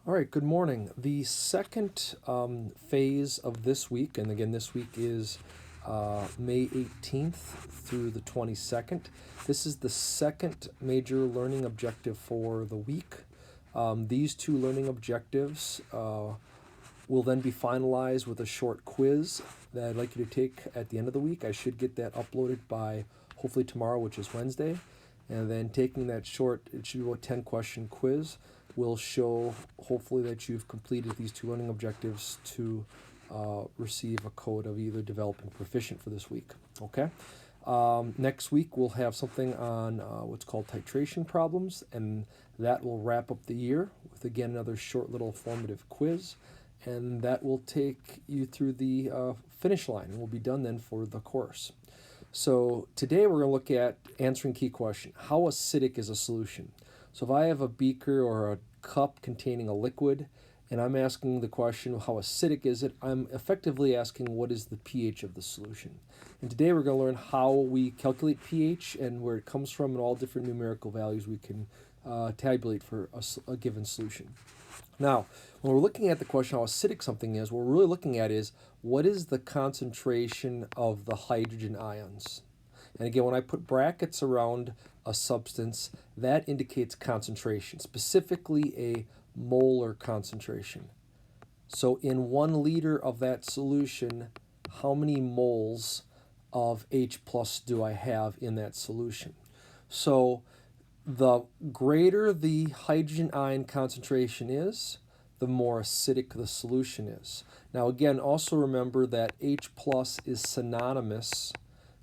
All right, good morning. The second phase of this week, and again, this week is May 18th through the 22nd. This is the second major learning objective for the week. These two learning objectives will then be finalized with a short quiz that I'd like you to take at the end of the week. I should get that uploaded by hopefully tomorrow, which is Wednesday. And then taking that short, it should be about 10-question quiz, will show hopefully that you've completed these two learning objectives to receive a code of either developing proficient for this week. Okay. Next week we'll have something on what's called titration problems, and that will wrap up the year with again another short little formative quiz, and that will take you through the finish line. We'll be done then for the course. So today we're going to look at answering key question: how acidic is a solution? So if I have a beaker or a cup containing a liquid and I'm asking the question, how acidic is it? I'm effectively asking, what is the pH of the solution? And today we're going to learn how we calculate pH and where it comes from and all different numerical values we can tabulate for a given solution. Now, when we're looking at the question how acidic something is, what we're really looking at is what is the concentration of the hydrogen ions? And again, when I put brackets around a substance, that indicates concentration, specifically a molar concentration. So in 1 liter of that solution, how many moles of H plus do I have in that solution? So the greater the hydrogen ion concentration is, the more acidic the solution is. Now again, also remember that H plus is synonymous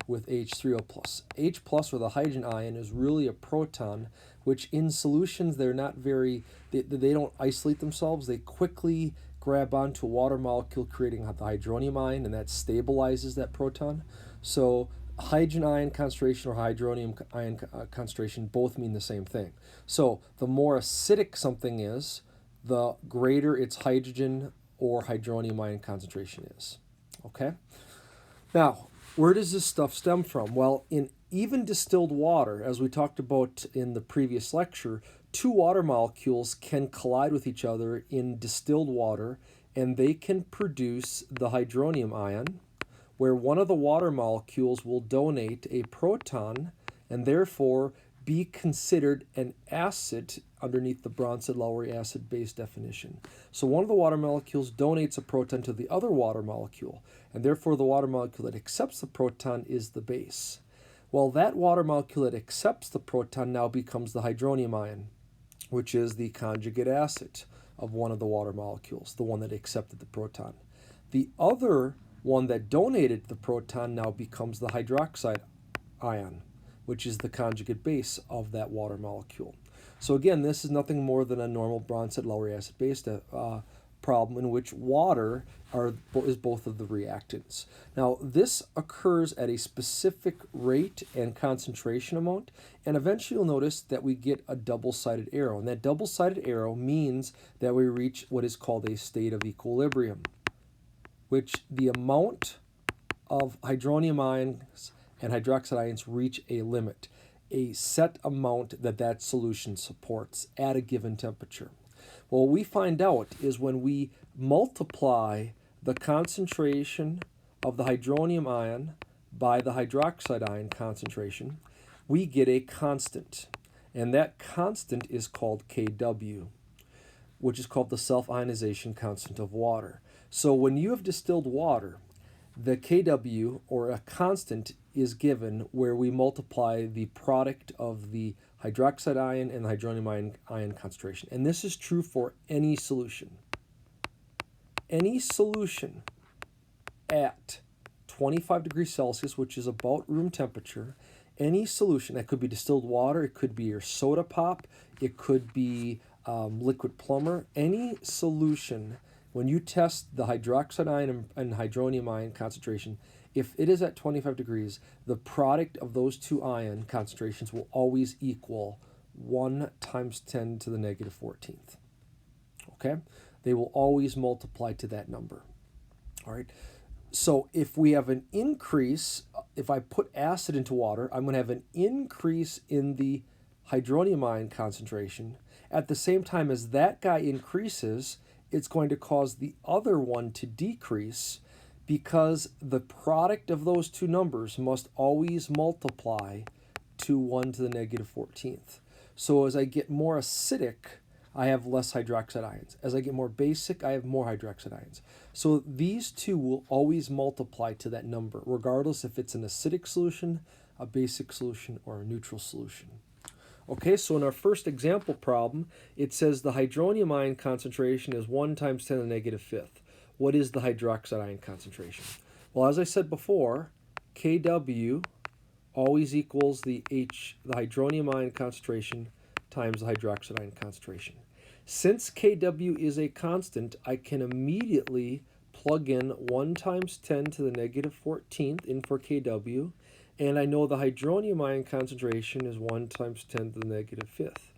with H3O plus. H plus, or the hydrogen ion, is really a proton, which in solutions they're not very, they don't isolate themselves. They quickly grab onto a water molecule, creating the hydronium ion, and that stabilizes that proton. So hydrogen ion concentration or hydronium ion concentration both mean the same thing. So the more acidic something is, the greater its hydrogen or hydronium ion concentration is. Okay? Now, where does this stuff stem from? Well, in even distilled water, as we talked about in the previous lecture, 2 water molecules can collide with each other in distilled water, and they can produce the hydronium ion, where one of the water molecules will donate a proton and therefore be considered an acid underneath the Bronsted-Lowry acid-base definition. So one of the water molecules donates a proton to the other water molecule, and therefore the water molecule that accepts the proton is the base. Well, that water molecule that accepts the proton now becomes the hydronium ion, which is the conjugate acid of one of the water molecules, the one that accepted the proton. The other one that donated the proton now becomes the hydroxide ion, which is the conjugate base of that water molecule. So again, this is nothing more than a normal Bronsted-Lowry acid-base problem in which water is both of the reactants. Now, this occurs at a specific rate and concentration amount, and eventually you'll notice that we get a double-sided arrow. And that double-sided arrow means that we reach what is called a state of equilibrium, which the amount of hydronium ions and hydroxide ions reach a limit, a set amount that solution supports at a given temperature. Well, what we find out is when we multiply the concentration of the hydronium ion by the hydroxide ion concentration, we get a constant. And that constant is called Kw, which is called the self-ionization constant of water. So when you have distilled water, the Kw, or a constant, is given where we multiply the product of the hydroxide ion and the hydronium ion concentration. And this is true for any solution. Any solution at 25 degrees Celsius, which is about room temperature, any solution, that could be distilled water, it could be your soda pop, it could be liquid plumber, any solution, when you test the hydroxide ion and hydronium ion concentration, if it is at 25 degrees, the product of those 2 ion concentrations will always equal 1 times 10 to the negative 14th. Okay? They will always multiply to that number. All right? So if we have an increase, if I put acid into water, I'm going to have an increase in the hydronium ion concentration, At the same time as that guy increases, it's going to cause the other one to decrease, because the product of those two numbers must always multiply to 1 to the negative 14th. So as I get more acidic, I have less hydroxide ions. As I get more basic, I have more hydroxide ions. So these two will always multiply to that number, regardless if it's an acidic solution, a basic solution, or a neutral solution. Okay, so in our first example problem, it says the hydronium ion concentration is 1 times 10 to the negative fifth. What is the hydroxide ion concentration? Well, as I said before, Kw always equals the hydronium ion concentration times the hydroxide ion concentration. Since Kw is a constant, I can immediately plug in 1 times 10 to the negative 14th in for Kw, and I know the hydronium ion concentration is 1 times 10 to the negative fifth.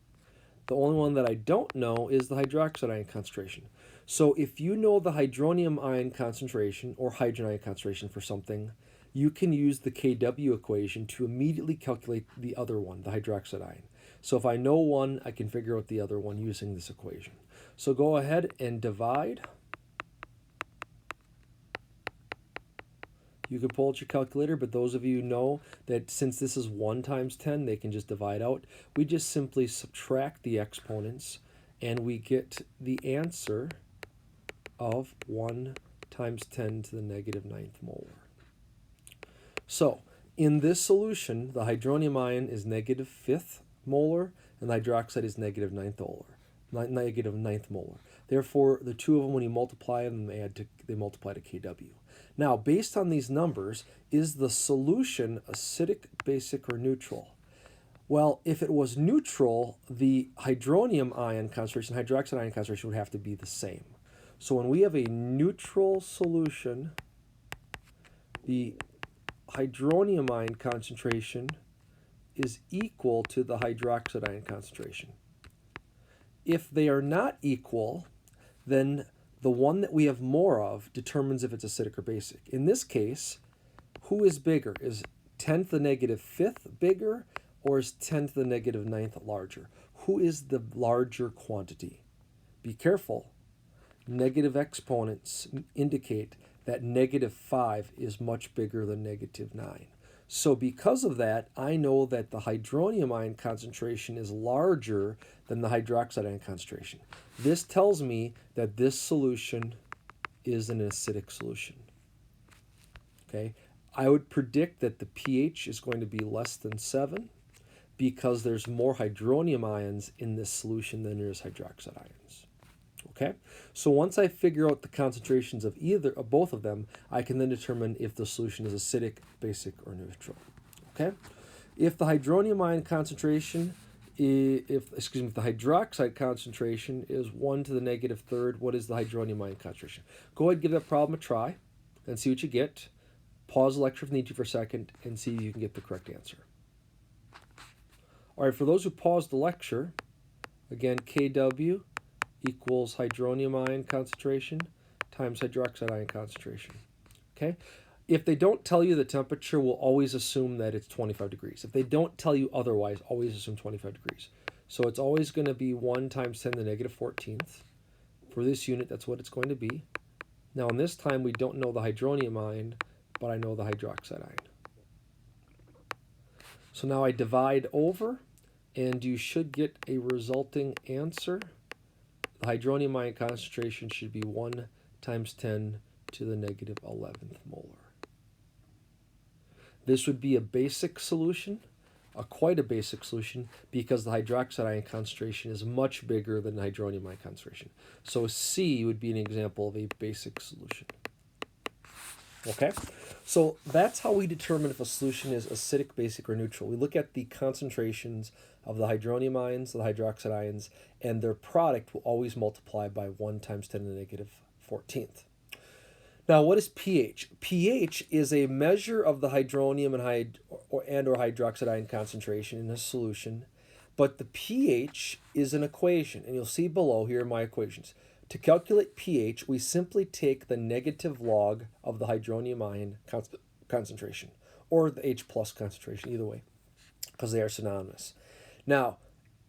The only one that I don't know is the hydroxide ion concentration. So if you know the hydronium ion concentration, or hydrogen ion concentration for something, you can use the Kw equation to immediately calculate the other one, the hydroxide ion. So if I know one, I can figure out the other one using this equation. So go ahead and divide. You can pull out your calculator, but those of you who know that since this is 1 times 10, they can just divide out. We just simply subtract the exponents, and we get the answer of 1 times 10 to the negative 9th molar. So in this solution, the hydronium ion is negative 5th molar, and the hydroxide is negative 9th molar. Therefore, the two of them, when you multiply them, they multiply to Kw. Now, based on these numbers, is the solution acidic, basic, or neutral? Well, if it was neutral, the hydronium ion concentration, hydroxide ion concentration would have to be the same. So when we have a neutral solution, the hydronium ion concentration is equal to the hydroxide ion concentration. If they are not equal, then the one that we have more of determines if it's acidic or basic. In this case, who is bigger? Is 10 to the negative fifth bigger, or is 10 to the negative 9th larger? Who is the larger quantity? Be careful. Negative exponents indicate that negative 5 is much bigger than negative 9. So because of that, I know that the hydronium ion concentration is larger than the hydroxide ion concentration. This tells me that this solution is an acidic solution. Okay, I would predict that the pH is going to be less than 7 because there's more hydronium ions in this solution than there is hydroxide ions. Okay, so once I figure out the concentrations of both of them, I can then determine if the solution is acidic, basic, or neutral. Okay, if the hydronium ion concentration, the hydroxide concentration is 1 to the negative third, what is the hydronium ion concentration? Go ahead and give that problem a try and see what you get. Pause the lecture if you need to for a second and see if you can get the correct answer. All right, for those who paused the lecture, again, Kw equals hydronium ion concentration times hydroxide ion concentration. Okay? If they don't tell you the temperature, we'll always assume that it's 25 degrees. If they don't tell you otherwise, always assume 25 degrees. So it's always going to be 1 times 10 to the negative 14th. For this unit, that's what it's going to be. Now, in this time, we don't know the hydronium ion, but I know the hydroxide ion. So now I divide over, and you should get a resulting answer. The hydronium ion concentration should be 1 times 10 to the negative 11th molar. This would be a basic solution, quite a basic solution, because the hydroxide ion concentration is much bigger than the hydronium ion concentration. So C would be an example of a basic solution. Okay, so that's how we determine if a solution is acidic, basic, or neutral. We look at the concentrations of the hydronium ions, the hydroxide ions, and their product will always multiply by 1 times 10 to the negative 14th. Now, what is pH? pH is a measure of the hydronium or hydroxide ion concentration in a solution, but the pH is an equation, and you'll see below here are my equations. To calculate pH, we simply take the negative log of the hydronium ion concentration, or the H plus concentration, either way, because they are synonymous. Now,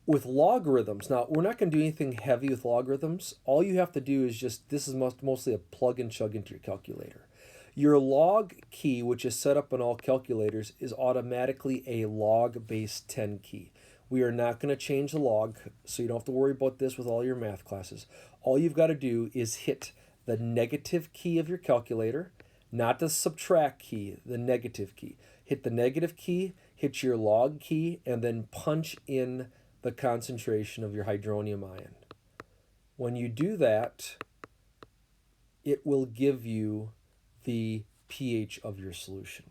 with logarithms, now we're not going to do anything heavy with logarithms. All you have to do is this is mostly a plug and chug into your calculator. Your log key, which is set up on all calculators, is automatically a log base 10 key. We are not going to change the log, so you don't have to worry about this with all your math classes. All you've got to do is hit the negative key of your calculator, not the subtract key, the negative key. Hit the negative key, hit your log key, and then punch in the concentration of your hydronium ion. When you do that, it will give you the pH of your solution.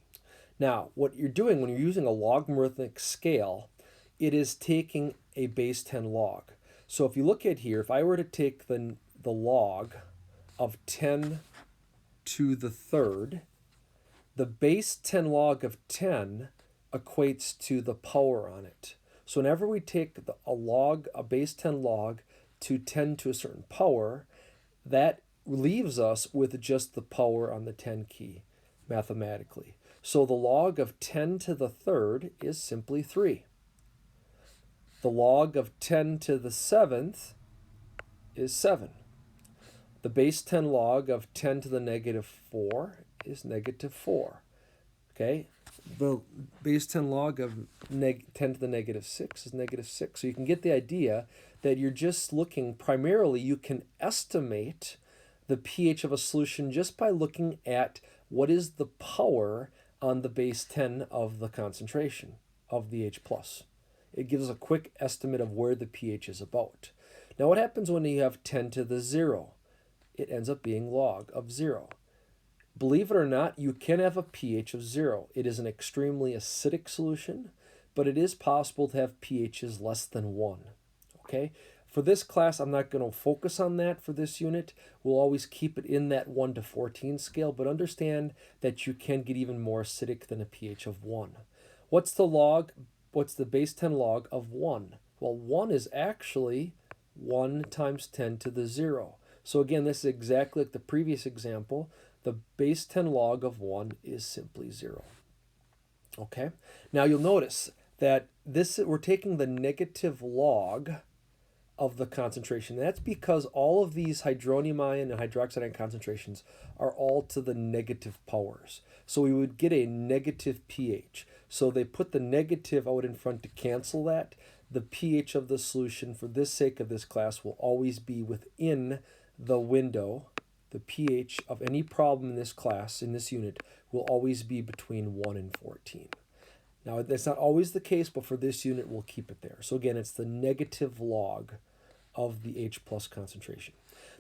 Now, what you're doing when you're using a logarithmic scale, it is taking a base 10 log. So if you look at here, if I were to take the log of 10 to the third, the base 10 log of 10 equates to the power on it. So whenever we take a base 10 log to 10 to a certain power, that leaves us with just the power on the 10 key mathematically. So the log of 10 to the third is simply 3. The log of 10 to the seventh is 7. The base 10 log of 10 to the negative 4 is negative 4. Okay? The base 10 log of 10 to the negative 6 is negative 6. So you can get the idea that you're just looking, primarily you can estimate the pH of a solution just by looking at what is the power on the base 10 of the concentration of the H+. It gives a quick estimate of where the pH is about. Now what happens when you have 10 to the 0? It ends up being log of 0. Believe it or not, you can have a pH of 0. It is an extremely acidic solution, but it is possible to have pHs less than 1. Okay? For this class, I'm not going to focus on that for this unit. We'll always keep it in that 1 to 14 scale, but understand that you can get even more acidic than a pH of 1. What's the base 10 log of 1? Well, 1 is actually 1 times 10 to the 0. So again, this is exactly like the previous example. The base 10 log of 1 is simply 0. Okay? Now you'll notice that we're taking the negative log of the concentration. That's because all of these hydronium ion and hydroxide ion concentrations are all to the negative powers. So we would get a negative pH. So they put the negative out in front to cancel that. The pH of the solution, for the sake of this class, will always be within the window. The pH of any problem in this class, in this unit, will always be between 1 and 14. Now, that's not always the case, but for this unit, we'll keep it there. So again, it's the negative log of the H+ concentration.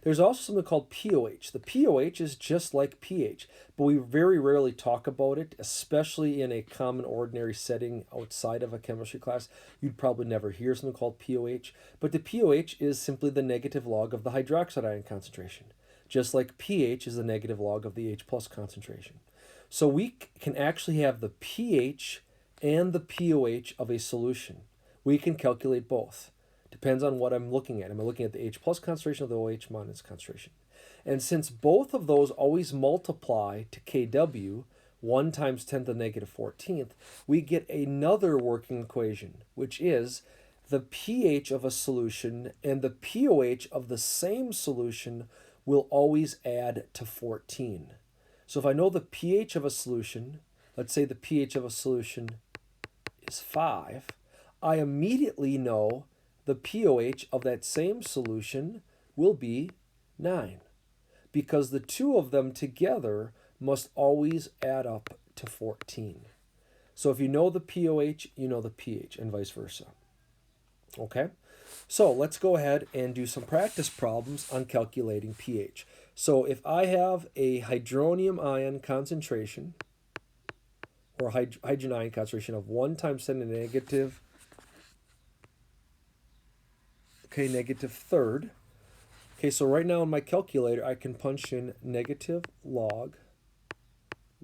There's also something called pOH. The pOH is just like pH, but we very rarely talk about it, especially in a common ordinary setting outside of a chemistry class. You'd probably never hear something called pOH, but the pOH is simply the negative log of the hydroxide ion concentration, just like pH is the negative log of the H+ concentration. So we can actually have the pH and the pOH of a solution. We can calculate both. Depends on what I'm looking at. Am I looking at the H+ concentration or the OH- concentration? And since both of those always multiply to Kw, 1 times 10 to the negative 14th, we get another working equation, which is the pH of a solution and the pOH of the same solution will always add to 14. So if I know the pH of a solution, let's say the pH of a solution is 5, I immediately know the pOH of that same solution will be 9, because the two of them together must always add up to 14. So if you know the pOH, you know the pH, and vice versa. Okay? So let's go ahead and do some practice problems on calculating pH. So if I have a hydronium ion concentration, or hydrogen ion concentration of 1 times 10 to the negative third. Okay, so right now in my calculator, I can punch in negative log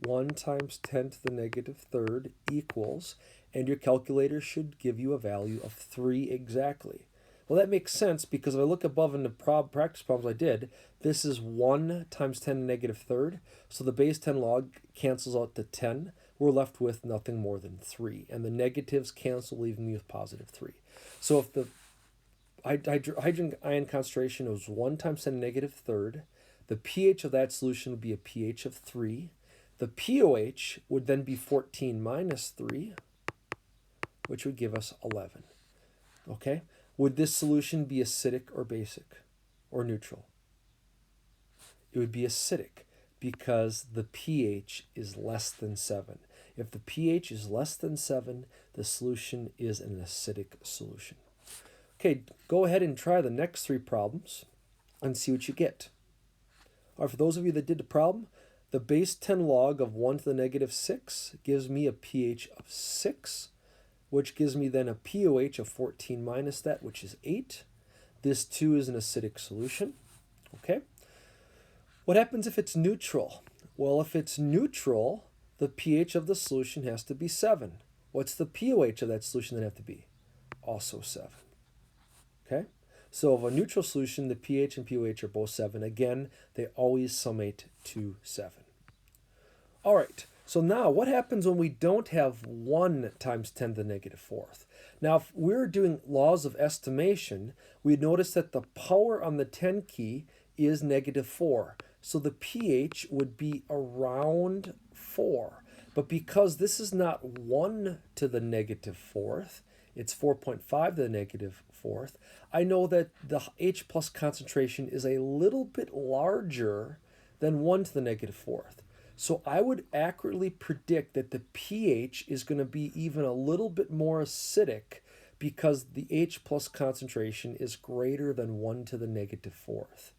1 times 10 to the negative third equals, and your calculator should give you a value of 3 exactly. Well, that makes sense because if I look above in the practice problems I did, this is 1 times 10 to the negative third, so the base 10 log cancels out to 10. We're left with nothing more than 3, and the negatives cancel, leaving me with positive 3. So if the hydrogen ion concentration was 1 times 10 to the negative third. The pH of that solution would be a pH of 3. The pOH would then be 14 minus 3, which would give us 11. Okay? Would this solution be acidic or basic or neutral? It would be acidic because the pH is less than 7. If the pH is less than 7, the solution is an acidic solution. Okay, go ahead and try the next 3 problems and see what you get. All right, for those of you that did the problem, the base 10 log of 1 to the negative 6 gives me a pH of 6, which gives me then a pOH of 14 minus that, which is 8. This too is an acidic solution. Okay. What happens if it's neutral? Well, if it's neutral, the pH of the solution has to be 7. What's the pOH of that solution then have to be? Also 7. Okay? So of a neutral solution, the pH and pOH are both 7. Again, they always summate to 7. All right, so now what happens when we don't have 1 times 10 to the negative fourth? Now, if we're doing laws of estimation, we'd notice that the power on the 10 key is negative 4. So the pH would be around 4. But because this is not 1 to the negative fourth, it's 4.5 to the negative fourth, I know that the H plus concentration is a little bit larger than 1 to the negative fourth. So I would accurately predict that the pH is going to be even a little bit more acidic because the H plus concentration is greater than 1 to the negative fourth.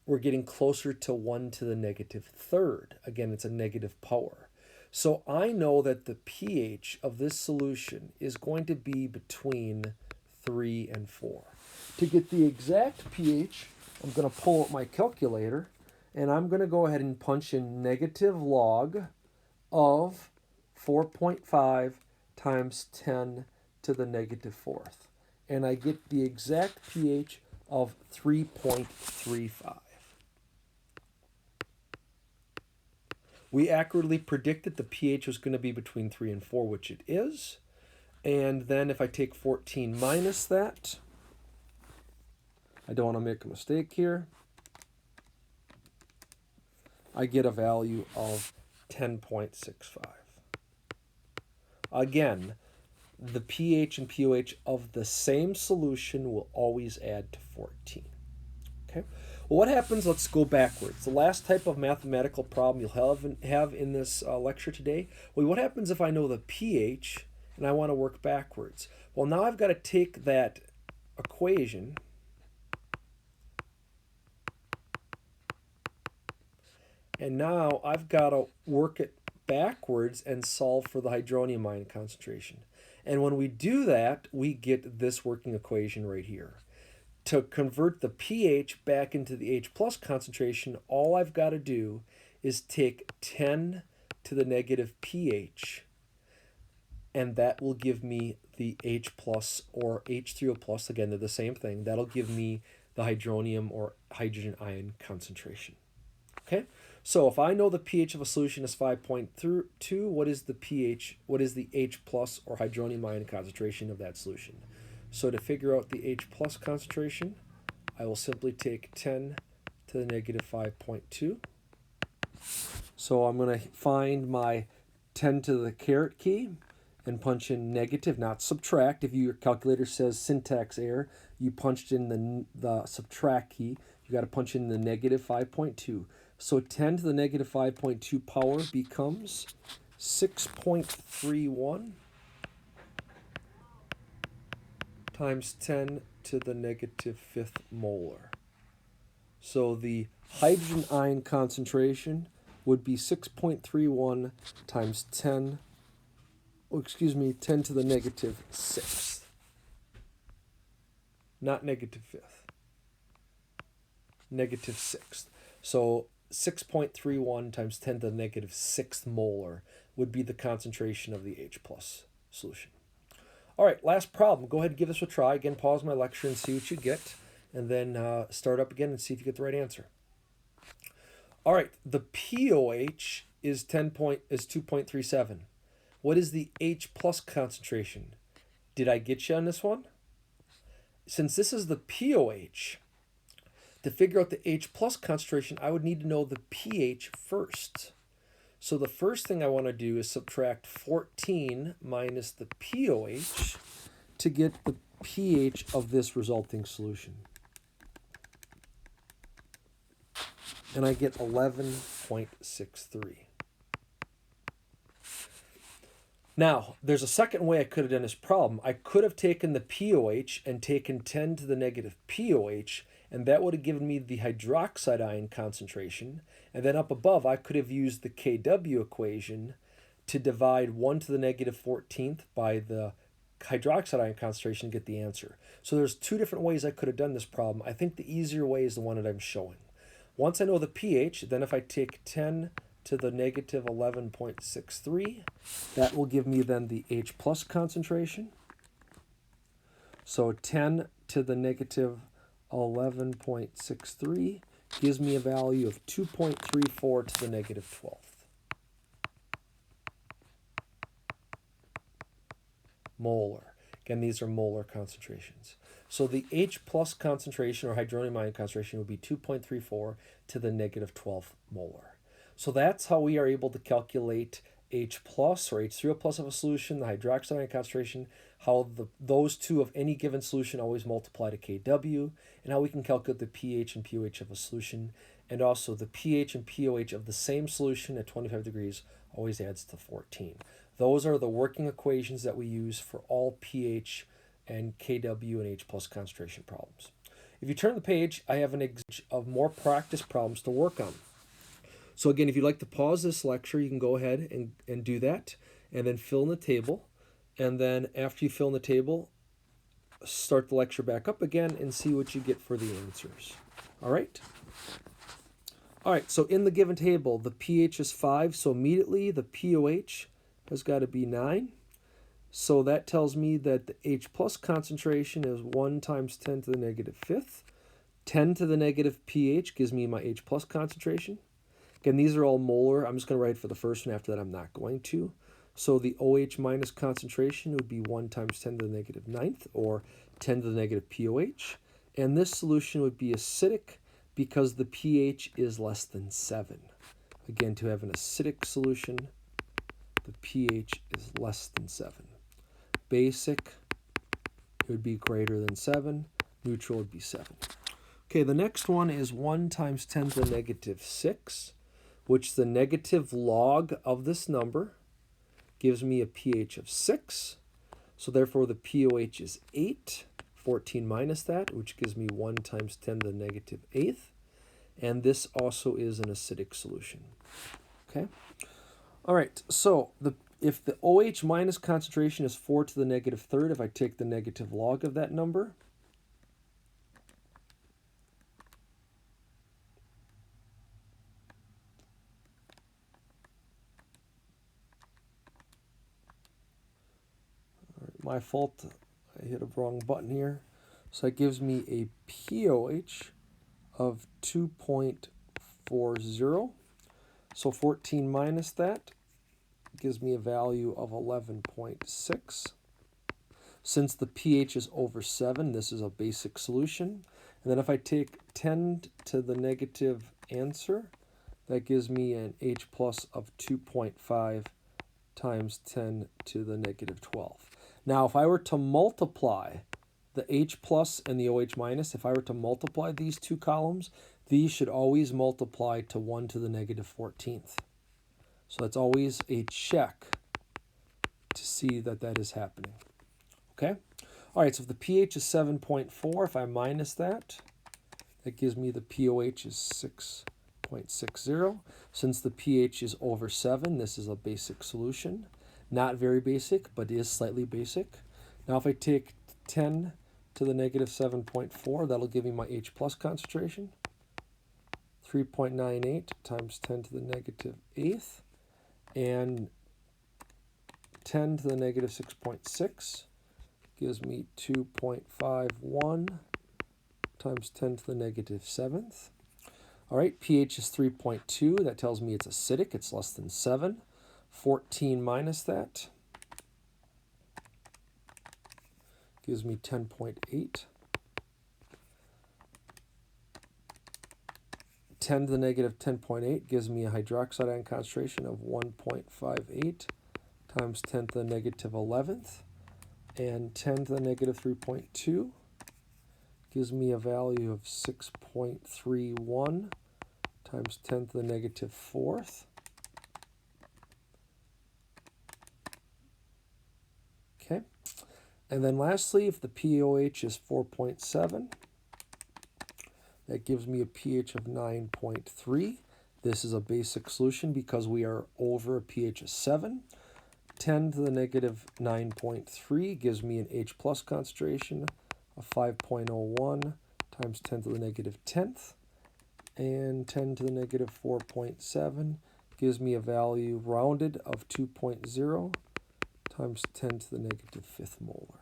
We're getting closer to 1 to the negative third. Again, it's a negative power. So I know that the pH of this solution is going to be between 3 and 4. To get the exact pH, I'm going to pull out my calculator, and I'm going to go ahead and punch in negative log of 4.5 times 10 to the negative fourth. And I get the exact pH of 3.35. We accurately predicted the pH was going to be between 3 and 4, which it is. And then if I take 14 minus that, I don't want to make a mistake here, I get a value of 10.65. Again, the pH and pOH of the same solution will always add to 14. Okay. Well, what happens? Let's go backwards. The last type of mathematical problem you'll have in this lecture today. Well, what happens if I know the pH and I want to work backwards? Well, now I've got to take that equation and now I've got to work it backwards and solve for the hydronium ion concentration. And when we do that, we get this working equation right here. To convert the pH back into the H plus concentration, all I've got to do is take 10 to the negative pH, and that will give me the H plus or H3O plus. Again, they're the same thing. That'll give me the hydronium or hydrogen ion concentration. Okay, so if I know the pH of a solution is 5.2, what is the pH, what is the H plus or hydronium ion concentration of that solution? So to figure out the H plus concentration, I will simply take 10 to the negative 5.2. So I'm going to find my 10 to the caret key and punch in negative, not subtract. If your calculator says syntax error, you punched in the subtract key. You got to punch in the negative 5.2. So 10 to the negative 5.2 power becomes 6.31 times 10 to the negative fifth molar. So the hydrogen ion concentration would be 6.31 times 10 to the negative sixth. Not negative fifth. Negative sixth. So 6.31 times 10 to the negative sixth molar would be the concentration of the H plus solution. All right, last problem. Go ahead and give this a try. Again, pause my lecture and see what you get, and then start up again and see if you get the right answer. All right, the pOH is 2.37. What is the H plus concentration? Did I get you on this one? since this is the pOH, to figure out the H plus concentration, I would need to know the pH first. So the first thing I want to do is subtract 14 minus the pOH to get the pH of this resulting solution. And I get 11.63. Now, there's a second way I could have done this problem. I could have taken the pOH and taken 10 to the negative pOH, and that would have given me the hydroxide ion concentration. And then up above, I could have used the Kw equation to divide 1 to the negative 14th by the hydroxide ion concentration to get the answer. So there's two different ways I could have done this problem. I think the easier way is the one that I'm showing. Once I know the pH, then if I take 10 to the negative 11.63, that will give me then the H plus concentration. So 10 to the negative 11.63 gives me a value of 2.34 to the negative 12th. Molar. Again, these are molar concentrations. So the H plus concentration or hydronium ion concentration would be 2.34 to the negative 12th molar. So that's how we are able to calculate H plus or H3O plus of a solution, the hydroxide ion concentration, how those two of any given solution always multiply to Kw, and how we can calculate the pH and pOH of a solution, and also the pH and pOH of the same solution at 25 degrees always adds to 14. Those are the working equations that we use for all pH and Kw and H plus concentration problems. If you turn the page, I have an example of more practice problems to work on. So again, if you'd like to pause this lecture, you can go ahead and do that, and then fill in the table. And then after you fill in the table, start the lecture back up again and see what you get for the answers. All right? All right, so in the given table, the pH is 5, so immediately the pOH has got to be 9. So that tells me that the H plus concentration is 1 times 10 to the negative 5th. 10 to the negative pH gives me my H plus concentration. Again, these are all molar. I'm just going to write for the first one. After that, I'm not going to. So the OH minus concentration would be 1 times 10 to the negative 9th, or 10 to the negative pOH. And this solution would be acidic because the pH is less than 7. Again, to have an acidic solution, the pH is less than 7. Basic, it would be greater than 7. Neutral would be 7. Okay, the next one is 1 times 10 to the negative 6, which the negative log of this number gives me a pH of 6. So therefore the pOH is 8. 14 minus that, which gives me 1 times 10 to the negative 8th. And this also is an acidic solution. Okay? All right, so if the OH minus concentration is 4 to the negative 3rd, if I take the negative log of that number, my fault, I hit a wrong button here. So that gives me a pOH of 2.40. So 14 minus that gives me a value of 11.6. Since the pH is over 7, this is a basic solution. And then if I take 10 to the negative answer, that gives me an H plus of 2.5 times 10 to the negative 12. Now, if I were to multiply the H plus and the OH minus, if I were to multiply these two columns, these should always multiply to 1 to the negative 14th. So that's always a check to see that that is happening. Okay? All right, so if the pH is 7.4, if I minus that, that gives me the pOH is 6.60. Since the pH is over 7, this is a basic solution. Not very basic, but is slightly basic. Now if I take 10 to the negative 7.4, that'll give me my H plus concentration. 3.98 times 10 to the negative 8th. And 10 to the negative 6.6 gives me 2.51 times 10 to the negative 7th. All right, pH is 3.2. That tells me it's acidic. It's less than 7. 14 minus that gives me 10.8. 10 to the negative 10.8 gives me a hydroxide ion concentration of 1.58 times 10 to the negative 11th. And 10 to the negative 3.2 gives me a value of 6.31 times 10 to the negative 4th. Okay. And then lastly, if the pOH is 4.7, that gives me a pH of 9.3. This is a basic solution because we are over a pH of 7. 10 to the negative 9.3 gives me an H plus concentration of 5.01 times 10 to the negative 10th. And 10 to the negative 4.7 gives me a value rounded of 2.0 times 10 to the negative 5th molar.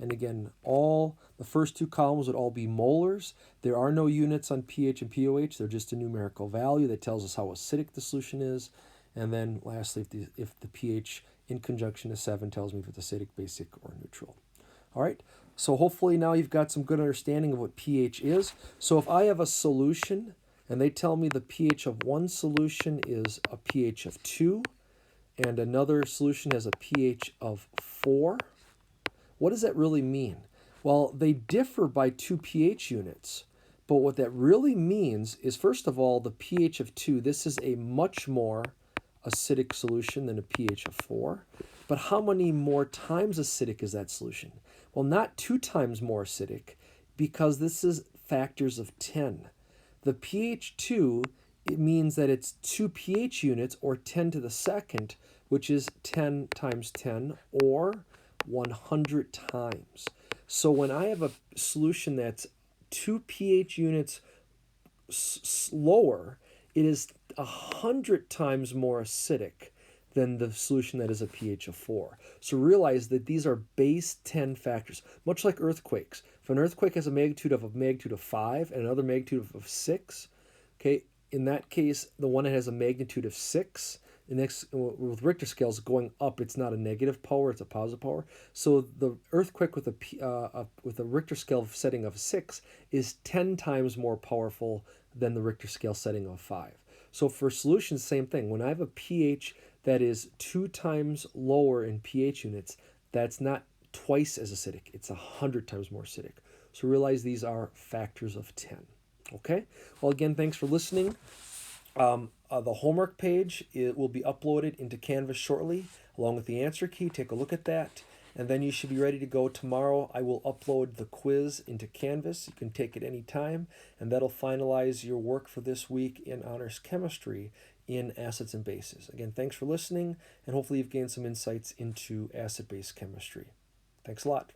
And again, all the first two columns would all be molars. There are no units on pH and pOH. They're just a numerical value that tells us how acidic the solution is. And then lastly, if the pH in conjunction to 7 tells me if it's acidic, basic, or neutral. All right, so hopefully now you've got some good understanding of what pH is. So if I have a solution and they tell me the pH of one solution is a pH of 2 and another solution has a pH of 4, what does that really mean? Well, they differ by 2 pH units, but what that really means is, first of all, the pH of 2, this is a much more acidic solution than a pH of 4. But how many more times acidic is that solution? Well, not 2 times more acidic, because this is factors of 10. The pH 2, it means that it's 2 pH units, or 10 to the second, which is 10 times 10, or 100 times. So when I have a solution that's 2 pH units lower, it is 100 times more acidic than the solution that is a pH of 4. So realize that these are base 10 factors, much like earthquakes. If an earthquake has a magnitude of 5 and another magnitude of 6, okay, in that case, the one that has a magnitude of 6, the next, with Richter scales going up, it's not a negative power, it's a positive power. So the earthquake with a Richter scale setting of 6 is 10 times more powerful than the Richter scale setting of 5. So for solutions, same thing. When I have a pH that is 2 times lower in pH units, that's not twice as acidic. It's 100 times more acidic. So realize these are factors of 10. Okay? Well, again, thanks for listening. The homework page, it will be uploaded into Canvas shortly, along with the answer key. Take a look at that, and then you should be ready to go tomorrow. I will upload the quiz into Canvas. You can take it any time, and that'll finalize your work for this week in Honors Chemistry in acids and bases. Again, thanks for listening, and hopefully you've gained some insights into acid-base chemistry. Thanks a lot.